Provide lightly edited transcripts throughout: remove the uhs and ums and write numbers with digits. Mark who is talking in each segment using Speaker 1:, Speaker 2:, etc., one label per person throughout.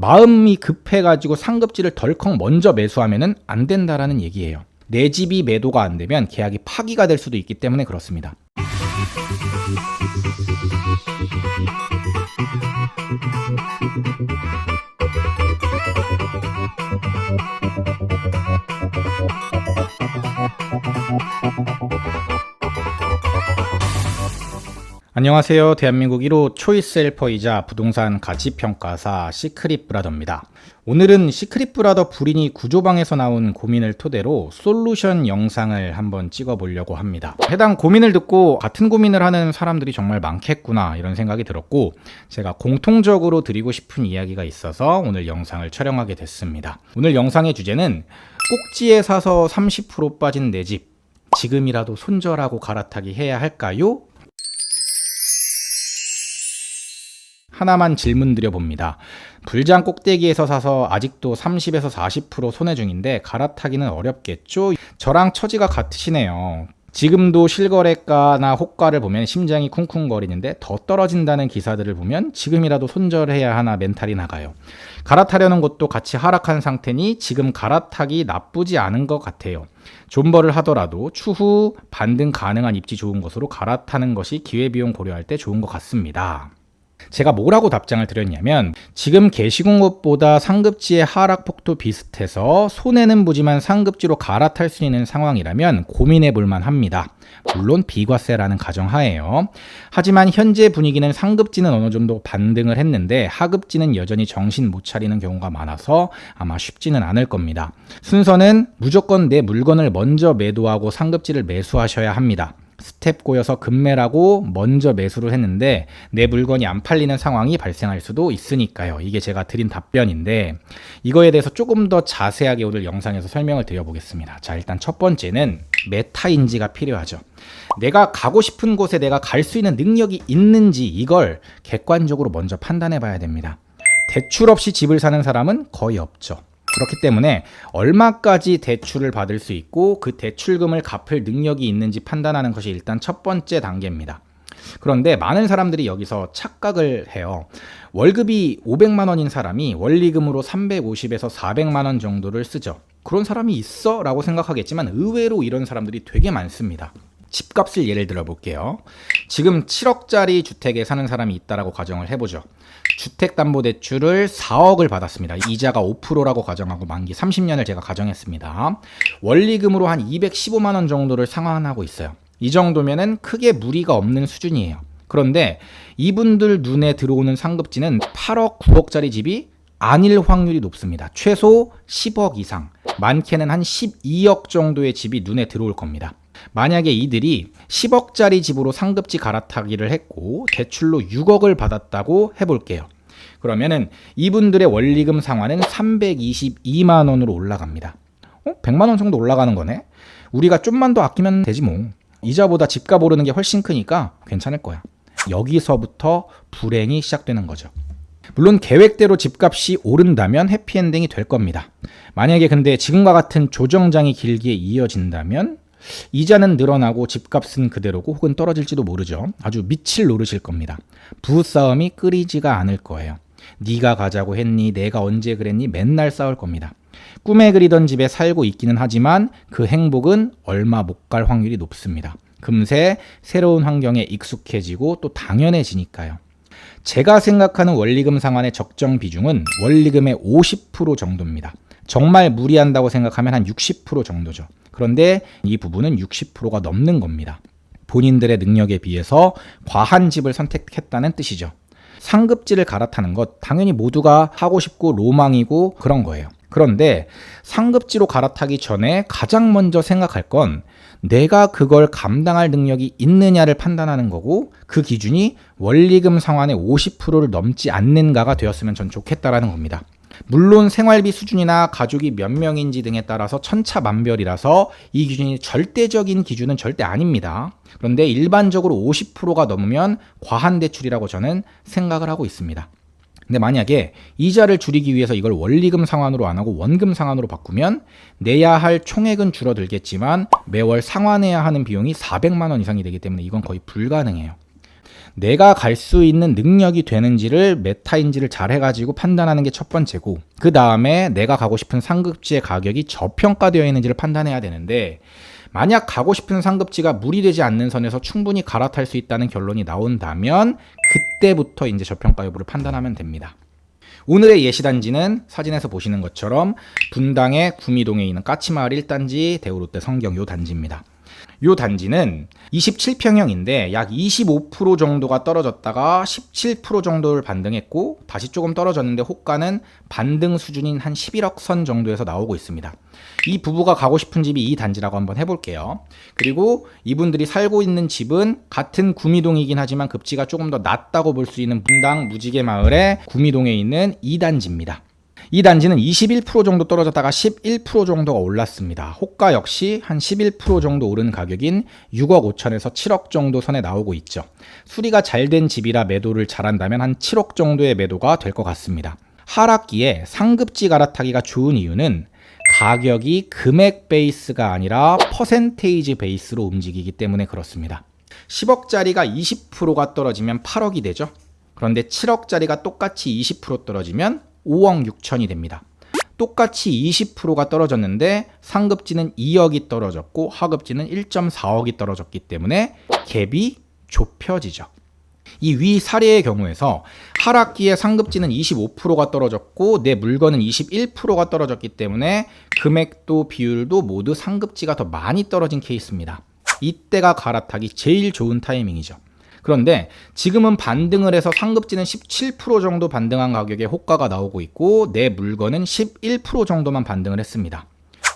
Speaker 1: 마음이 급해가지고 상급지를 덜컥 먼저 매수하면은 안 된다라는 얘기예요. 내 집이 매도가 안 되면 계약이 파기가 될 수도 있기 때문에 그렇습니다. 안녕하세요. 대한민국 1호 초이스 헬퍼이자 부동산 가치평가사 시크릿브라더입니다. 오늘은 시크릿브라더 불인이 구조방에서 나온 고민을 토대로 솔루션 영상을 한번 찍어보려고 합니다. 해당 고민을 듣고 같은 고민을 하는 사람들이 정말 많겠구나 이런 생각이 들었고, 제가 공통적으로 드리고 싶은 이야기가 있어서 오늘 영상을 촬영하게 됐습니다. 오늘 영상의 주제는 꼭지에 사서 30% 빠진 내 집, 지금이라도 손절하고 갈아타기 해야 할까요? 하나만 질문 드려봅니다. 불장 꼭대기에서 사서 아직도 30에서 40% 손해 중인데 갈아타기는 어렵겠죠? 저랑 처지가 같으시네요. 지금도 실거래가나 호가를 보면 심장이 쿵쿵거리는데 더 떨어진다는 기사들을 보면 지금이라도 손절해야 하나 멘탈이 나가요. 갈아타려는 것도 같이 하락한 상태니 지금 갈아타기 나쁘지 않은 것 같아요. 존버를 하더라도 추후 반등 가능한 입지 좋은 곳으로 갈아타는 것이 기회비용 고려할 때 좋은 것 같습니다. 제가 뭐라고 답장을 드렸냐면, 지금 계시군 것보다 상급지의 하락폭도 비슷해서 손해는 보지만 상급지로 갈아탈 수 있는 상황이라면 고민해 볼만 합니다. 물론 비과세라는 가정하에요. 하지만 현재 분위기는 상급지는 어느 정도 반등을 했는데 하급지는 여전히 정신 못 차리는 경우가 많아서 아마 쉽지는 않을 겁니다. 순서는 무조건 내 물건을 먼저 매도하고 상급지를 매수하셔야 합니다. 스텝 꼬여서 급매라고 먼저 매수를 했는데 내 물건이 안 팔리는 상황이 발생할 수도 있으니까요. 이게 제가 드린 답변인데, 이거에 대해서 조금 더 자세하게 오늘 영상에서 설명을 드려보겠습니다. 자, 일단 첫 번째는 메타인지가 필요하죠. 내가 가고 싶은 곳에 내가 갈 수 있는 능력이 있는지 이걸 객관적으로 먼저 판단해 봐야 됩니다. 대출 없이 집을 사는 사람은 거의 없죠. 그렇기 때문에 얼마까지 대출을 받을 수 있고 그 대출금을 갚을 능력이 있는지 판단하는 것이 일단 첫 번째 단계입니다. 그런데 많은 사람들이 여기서 착각을 해요. 월급이 500만 원인 사람이 원리금으로 350에서 400만 원 정도를 쓰죠. 그런 사람이 있어? 라고 생각하겠지만 의외로 이런 사람들이 되게 많습니다. 집값을 예를 들어 볼게요. 지금 7억짜리 주택에 사는 사람이 있다라고 가정을 해보죠. 주택담보대출을 4억을 받았습니다. 이자가 5%라고 가정하고 만기 30년을 제가 가정했습니다. 원리금으로 한 215만 원 정도를 상환하고 있어요. 이 정도면은 크게 무리가 없는 수준이에요. 그런데 이분들 눈에 들어오는 상급지는 8억, 9억짜리 집이 아닐 확률이 높습니다. 최소 10억 이상, 많게는 한 12억 정도의 집이 눈에 들어올 겁니다. 만약에 이들이 10억짜리 집으로 상급지 갈아타기를 했고 대출로 6억을 받았다고 해볼게요. 그러면은 이분들의 원리금 상환은 322만 원으로 올라갑니다. 100만 원 정도 올라가는 거네? 우리가 좀만 더 아끼면 되지 뭐. 이자보다 집값 오르는 게 훨씬 크니까 괜찮을 거야. 여기서부터 불행이 시작되는 거죠. 물론 계획대로 집값이 오른다면 해피엔딩이 될 겁니다. 만약에 근데 지금과 같은 조정장이 길게 이어진다면 이자는 늘어나고 집값은 그대로고 혹은 떨어질지도 모르죠. 아주 밑을 노르실 겁니다. 부부싸움이 끓이지가 않을 거예요. 네가 가자고 했니? 내가 언제 그랬니? 맨날 싸울 겁니다. 꿈에 그리던 집에 살고 있기는 하지만 그 행복은 얼마 못 갈 확률이 높습니다. 금세 새로운 환경에 익숙해지고 또 당연해지니까요. 제가 생각하는 원리금 상환의 적정 비중은 원리금의 50% 정도입니다. 정말 무리한다고 생각하면 한 60% 정도죠. 그런데 이 부분은 60%가 넘는 겁니다. 본인들의 능력에 비해서 과한 집을 선택했다는 뜻이죠. 상급지를 갈아타는 것 당연히 모두가 하고 싶고 로망이고 그런 거예요. 그런데 상급지로 갈아타기 전에 가장 먼저 생각할 건 내가 그걸 감당할 능력이 있느냐를 판단하는 거고, 그 기준이 원리금 상환의 50%를 넘지 않는가가 되었으면 전 좋겠다라는 겁니다. 물론 생활비 수준이나 가족이 몇 명인지 등에 따라서 천차만별이라서 이 기준이 절대적인 기준은 절대 아닙니다. 그런데 일반적으로 50%가 넘으면 과한 대출이라고 저는 생각을 하고 있습니다. 근데 만약에 이자를 줄이기 위해서 이걸 원리금 상환으로 안 하고 원금 상환으로 바꾸면 내야 할 총액은 줄어들겠지만 매월 상환해야 하는 비용이 400만 원 이상이 되기 때문에 이건 거의 불가능해요. 내가 갈 수 있는 능력이 되는지를 메타인지를 잘 해가지고 판단하는 게 첫 번째고, 그 다음에 내가 가고 싶은 상급지의 가격이 저평가되어 있는지를 판단해야 되는데, 만약 가고 싶은 상급지가 무리되지 않는 선에서 충분히 갈아탈 수 있다는 결론이 나온다면 그때부터 이제 저평가 여부를 판단하면 됩니다. 오늘의 예시단지는 사진에서 보시는 것처럼 분당의 구미동에 있는 까치마을 1단지 대우롯데 성경 요 단지입니다. 요 단지는 27평형인데 약 25% 정도가 떨어졌다가 17% 정도를 반등했고 다시 조금 떨어졌는데 호가는 반등 수준인 한 11억 선 정도에서 나오고 있습니다. 이 부부가 가고 싶은 집이 이 단지라고 한번 해볼게요. 그리고 이분들이 살고 있는 집은 같은 구미동이긴 하지만 급지가 조금 더 낮다고 볼 수 있는 분당 무지개 마을의 구미동에 있는 이 단지입니다. 이 단지는 21% 정도 떨어졌다가 11% 정도가 올랐습니다. 호가 역시 한 11% 정도 오른 가격인 6억 5천에서 7억 정도 선에 나오고 있죠. 수리가 잘 된 집이라 매도를 잘한다면 한 7억 정도의 매도가 될 것 같습니다. 하락기에 상급지 갈아타기가 좋은 이유는 가격이 금액 베이스가 아니라 퍼센테이지 베이스로 움직이기 때문에 그렇습니다. 10억짜리가 20%가 떨어지면 8억이 되죠. 그런데 7억짜리가 똑같이 20% 떨어지면 5억 6천이 됩니다. 똑같이 20%가 떨어졌는데 상급지는 2억이 떨어졌고 하급지는 1.4억이 떨어졌기 때문에 갭이 좁혀지죠. 이 위 사례의 경우에서 하락기에 상급지는 25%가 떨어졌고 내 물건은 21%가 떨어졌기 때문에 금액도 비율도 모두 상급지가 더 많이 떨어진 케이스입니다. 이때가 갈아타기 제일 좋은 타이밍이죠. 그런데 지금은 반등을 해서 상급지는 17% 정도 반등한 가격에 호가가 나오고 있고 내 물건은 11% 정도만 반등을 했습니다.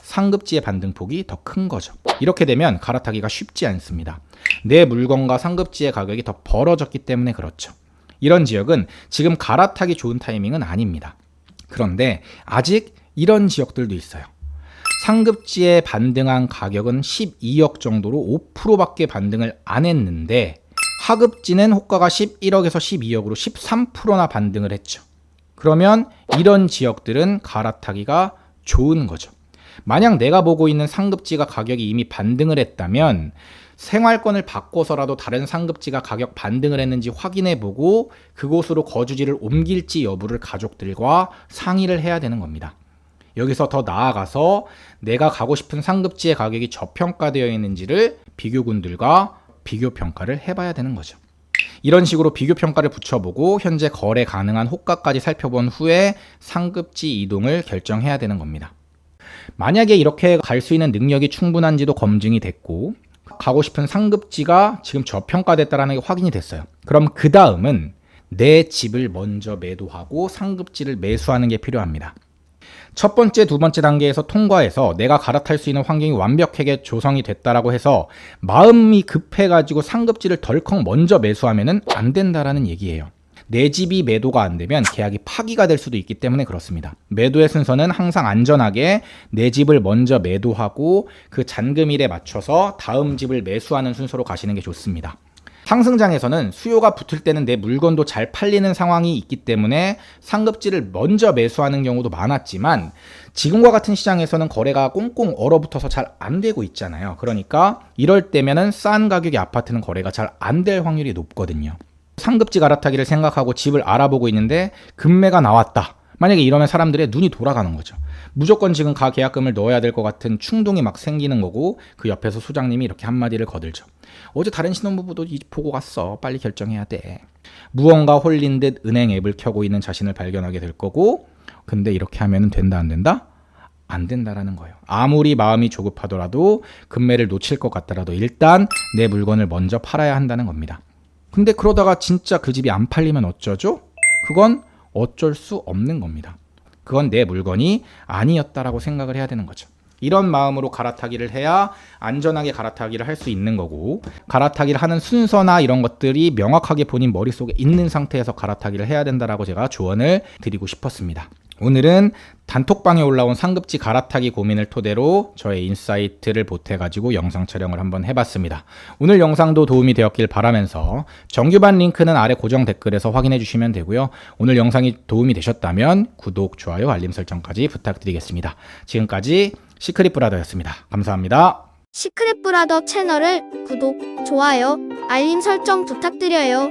Speaker 1: 상급지의 반등폭이 더 큰 거죠. 이렇게 되면 갈아타기가 쉽지 않습니다. 내 물건과 상급지의 가격이 더 벌어졌기 때문에 그렇죠. 이런 지역은 지금 갈아타기 좋은 타이밍은 아닙니다. 그런데 아직 이런 지역들도 있어요. 상급지에 반등한 가격은 12억 정도로 5%밖에 반등을 안 했는데 하급지는 호가가 11억에서 12억으로 13%나 반등을 했죠. 그러면 이런 지역들은 갈아타기가 좋은 거죠. 만약 내가 보고 있는 상급지가 가격이 이미 반등을 했다면 생활권을 바꿔서라도 다른 상급지가 가격 반등을 했는지 확인해보고 그곳으로 거주지를 옮길지 여부를 가족들과 상의를 해야 되는 겁니다. 여기서 더 나아가서 내가 가고 싶은 상급지의 가격이 저평가되어 있는지를 비교군들과 비교평가를 해봐야 되는 거죠. 이런 식으로 비교평가를 붙여보고 현재 거래 가능한 호가까지 살펴본 후에 상급지 이동을 결정해야 되는 겁니다. 만약에 이렇게 갈 수 있는 능력이 충분한지도 검증이 됐고 가고 싶은 상급지가 지금 저평가됐다는 게 확인이 됐어요. 그럼 그 다음은 내 집을 먼저 매도하고 상급지를 매수하는 게 필요합니다. 첫 번째, 두 번째 단계에서 통과해서 내가 갈아탈 수 있는 환경이 완벽하게 조성이 됐다라고 해서 마음이 급해가지고 상급지를 덜컥 먼저 매수하면은 안 된다라는 얘기예요. 내 집이 매도가 안 되면 계약이 파기가 될 수도 있기 때문에 그렇습니다. 매도의 순서는 항상 안전하게 내 집을 먼저 매도하고 그 잔금일에 맞춰서 다음 집을 매수하는 순서로 가시는 게 좋습니다. 상승장에서는 수요가 붙을 때는 내 물건도 잘 팔리는 상황이 있기 때문에 상급지를 먼저 매수하는 경우도 많았지만 지금과 같은 시장에서는 거래가 꽁꽁 얼어붙어서 잘 안 되고 있잖아요. 그러니까 이럴 때면은 싼 가격의 아파트는 거래가 잘 안 될 확률이 높거든요. 상급지 갈아타기를 생각하고 집을 알아보고 있는데 급매가 나왔다. 만약에 이러면 사람들의 눈이 돌아가는 거죠. 무조건 지금 가계약금을 넣어야 될 것 같은 충동이 막 생기는 거고 그 옆에서 소장님이 이렇게 한마디를 거들죠. 어제 다른 신혼부부도 보고 갔어. 빨리 결정해야 돼. 무언가 홀린 듯 은행 앱을 켜고 있는 자신을 발견하게 될 거고 근데 이렇게 하면 된다 안 된다? 안 된다라는 거예요. 아무리 마음이 조급하더라도 급매를 놓칠 것 같더라도 일단 내 물건을 먼저 팔아야 한다는 겁니다. 근데 그러다가 진짜 그 집이 안 팔리면 어쩌죠? 그건 어쩔 수 없는 겁니다. 그건 내 물건이 아니었다라고 생각을 해야 되는 거죠. 이런 마음으로 갈아타기를 해야 안전하게 갈아타기를 할 수 있는 거고 갈아타기를 하는 순서나 이런 것들이 명확하게 본인 머릿속에 있는 상태에서 갈아타기를 해야 된다라고 제가 조언을 드리고 싶었습니다. 오늘은 단톡방에 올라온 상급지 갈아타기 고민을 토대로 저의 인사이트를 보태가지고 영상 촬영을 한번 해봤습니다. 오늘 영상도 도움이 되었길 바라면서 정규반 링크는 아래 고정 댓글에서 확인해 주시면 되고요. 오늘 영상이 도움이 되셨다면 구독, 좋아요, 알림 설정까지 부탁드리겠습니다. 지금까지 시크릿 브라더였습니다. 감사합니다.
Speaker 2: 시크릿 브라더 채널을 구독, 좋아요 알림 설정 부탁드려요.